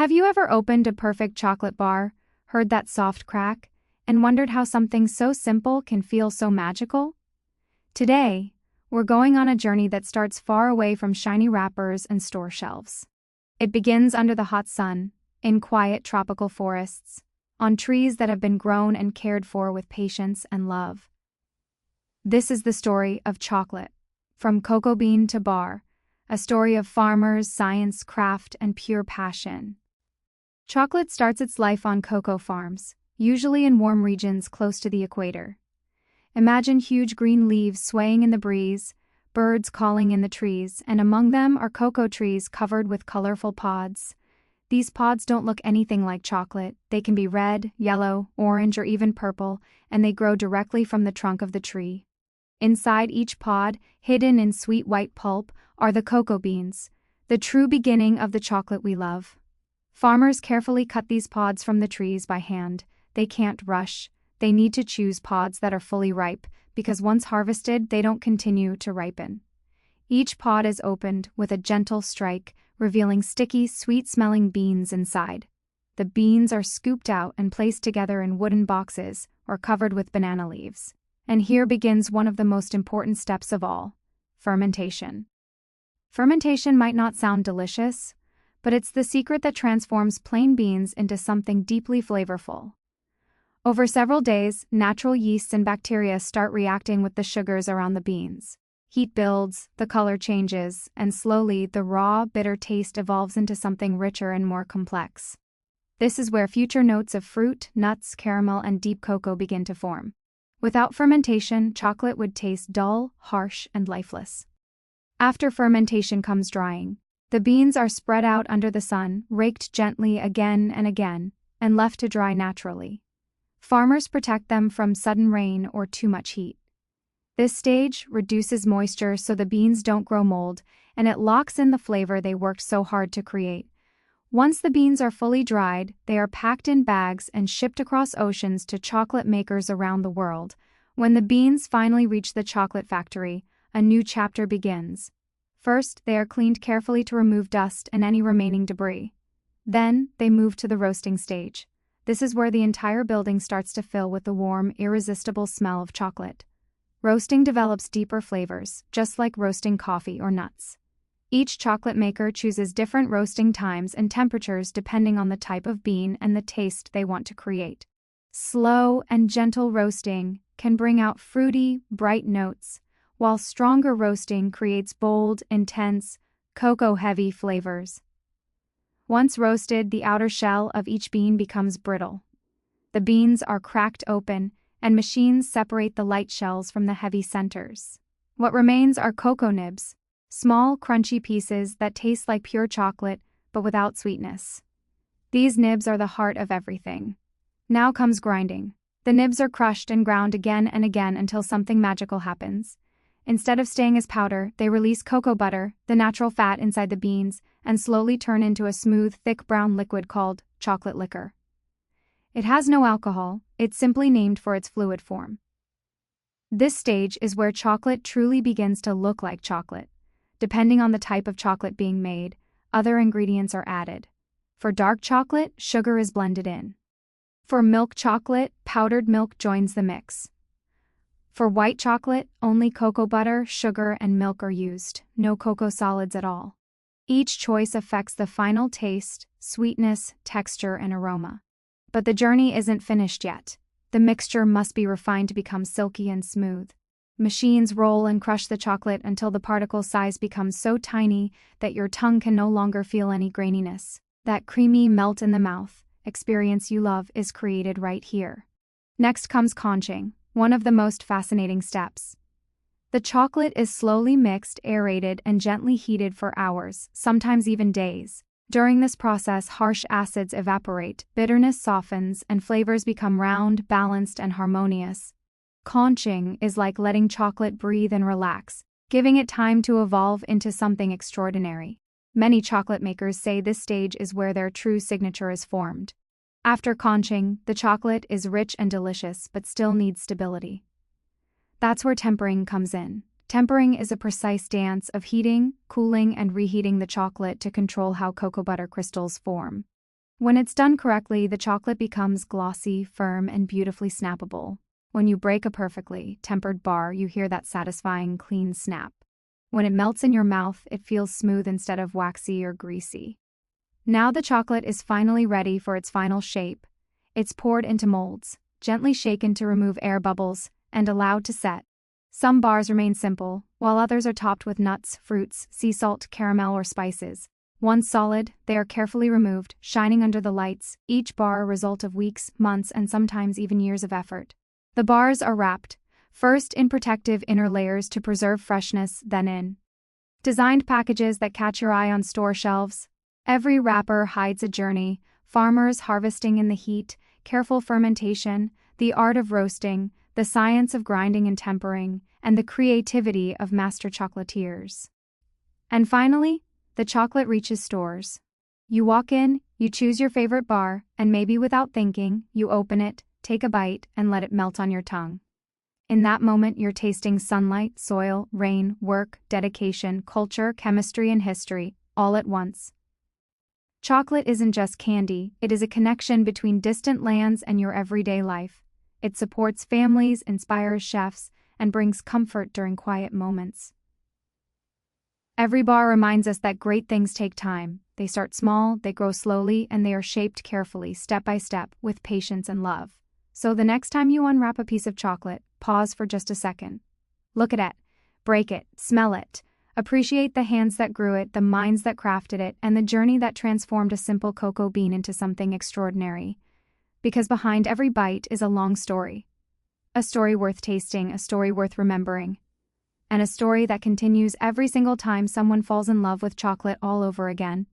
Have you ever opened a perfect chocolate bar, heard that soft crack, and wondered how something so simple can feel so magical? Today, we're going on a journey that starts far away from shiny wrappers and store shelves. It begins under the hot sun, in quiet tropical forests, on trees that have been grown and cared for with patience and love. This is the story of chocolate, from cocoa bean to bar, a story of farmers, science, craft, and pure passion. Chocolate starts its life on cocoa farms, usually in warm regions close to the equator. Imagine huge green leaves swaying in the breeze, birds calling in the trees, and among them are cocoa trees covered with colorful pods. These pods don't look anything like chocolate. They can be red, yellow, orange, or even purple, and they grow directly from the trunk of the tree. Inside each pod, hidden in sweet white pulp, are the cocoa beans, the true beginning of the chocolate we love. Farmers carefully cut these pods from the trees by hand. They can't rush. They need to choose pods that are fully ripe, because once harvested, they don't continue to ripen. Each pod is opened with a gentle strike, revealing sticky, sweet-smelling beans inside. The beans are scooped out and placed together in wooden boxes or covered with banana leaves. And here begins one of the most important steps of all: fermentation. Fermentation might not sound delicious, but it's the secret that transforms plain beans into something deeply flavorful. Over several days, natural yeasts and bacteria start reacting with the sugars around the beans. Heat builds, the color changes, and slowly the raw, bitter taste evolves into something richer and more complex. This is where future notes of fruit, nuts, caramel, and deep cocoa begin to form. Without fermentation, chocolate would taste dull, harsh, and lifeless. After fermentation comes drying. The beans are spread out under the sun, raked gently again and again, and left to dry naturally. Farmers protect them from sudden rain or too much heat. This stage reduces moisture so the beans don't grow mold, and it locks in the flavor they worked so hard to create. Once the beans are fully dried, they are packed in bags and shipped across oceans to chocolate makers around the world. When the beans finally reach the chocolate factory, a new chapter begins. First, they are cleaned carefully to remove dust and any remaining debris. Then, they move to the roasting stage. This is where the entire building starts to fill with the warm, irresistible smell of chocolate. Roasting develops deeper flavors, just like roasting coffee or nuts. Each chocolate maker chooses different roasting times and temperatures depending on the type of bean and the taste they want to create. Slow and gentle roasting can bring out fruity, bright notes, while stronger roasting creates bold, intense, cocoa-heavy flavors. Once roasted, the outer shell of each bean becomes brittle. The beans are cracked open, and machines separate the light shells from the heavy centers. What remains are cocoa nibs, small, crunchy pieces that taste like pure chocolate, but without sweetness. These nibs are the heart of everything. Now comes grinding. The nibs are crushed and ground again and again until something magical happens. Instead of staying as powder, they release cocoa butter, the natural fat inside the beans, and slowly turn into a smooth, thick brown liquid called chocolate liquor. It has no alcohol, it's simply named for its fluid form. This stage is where chocolate truly begins to look like chocolate. Depending on the type of chocolate being made, other ingredients are added. For dark chocolate, sugar is blended in. For milk chocolate, powdered milk joins the mix. For white chocolate, only cocoa butter, sugar, and milk are used, no cocoa solids at all. Each choice affects the final taste, sweetness, texture, and aroma. But the journey isn't finished yet. The mixture must be refined to become silky and smooth. Machines roll and crush the chocolate until the particle size becomes so tiny that your tongue can no longer feel any graininess. That creamy melt in the mouth experience you love is created right here. Next comes conching, one of the most fascinating steps. The chocolate is slowly mixed, aerated, and gently heated for hours, sometimes even days. During this process, harsh acids evaporate, bitterness softens, and flavors become round, balanced, and harmonious. Conching is like letting chocolate breathe and relax, giving it time to evolve into something extraordinary. Many chocolate makers say this stage is where their true signature is formed. After conching, the chocolate is rich and delicious but still needs stability. That's where tempering comes in. Tempering is a precise dance of heating, cooling, and reheating the chocolate to control how cocoa butter crystals form. When it's done correctly, the chocolate becomes glossy, firm, and beautifully snappable. When you break a perfectly tempered bar, you hear that satisfying, clean snap. When it melts in your mouth, it feels smooth instead of waxy or greasy. Now the chocolate is finally ready for its final shape. It's poured into molds, gently shaken to remove air bubbles, and allowed to set. Some bars remain simple, while others are topped with nuts, fruits, sea salt, caramel, or spices. Once solid, they are carefully removed, shining under the lights, each bar a result of weeks, months, and sometimes even years of effort. The bars are wrapped, first in protective inner layers to preserve freshness, then in designed packages that catch your eye on store shelves. Every wrapper hides a journey: farmers harvesting in the heat, careful fermentation, the art of roasting, the science of grinding and tempering, and the creativity of master chocolatiers. And finally, the chocolate reaches stores. You walk in, you choose your favorite bar, and maybe without thinking, you open it, take a bite, and let it melt on your tongue. In that moment, you're tasting sunlight, soil, rain, work, dedication, culture, chemistry, and history, all at once. Chocolate isn't just candy, it is a connection between distant lands and your everyday life. It supports families, inspires chefs, and brings comfort during quiet moments. Every bar reminds us that great things take time. They start small, they grow slowly, and they are shaped carefully, step by step, with patience and love. So the next time you unwrap a piece of chocolate, pause for just a second. Look at it, break it, smell it. Appreciate the hands that grew it, the minds that crafted it, and the journey that transformed a simple cocoa bean into something extraordinary. Because behind every bite is a long story. A story worth tasting, a story worth remembering. And a story that continues every single time someone falls in love with chocolate all over again.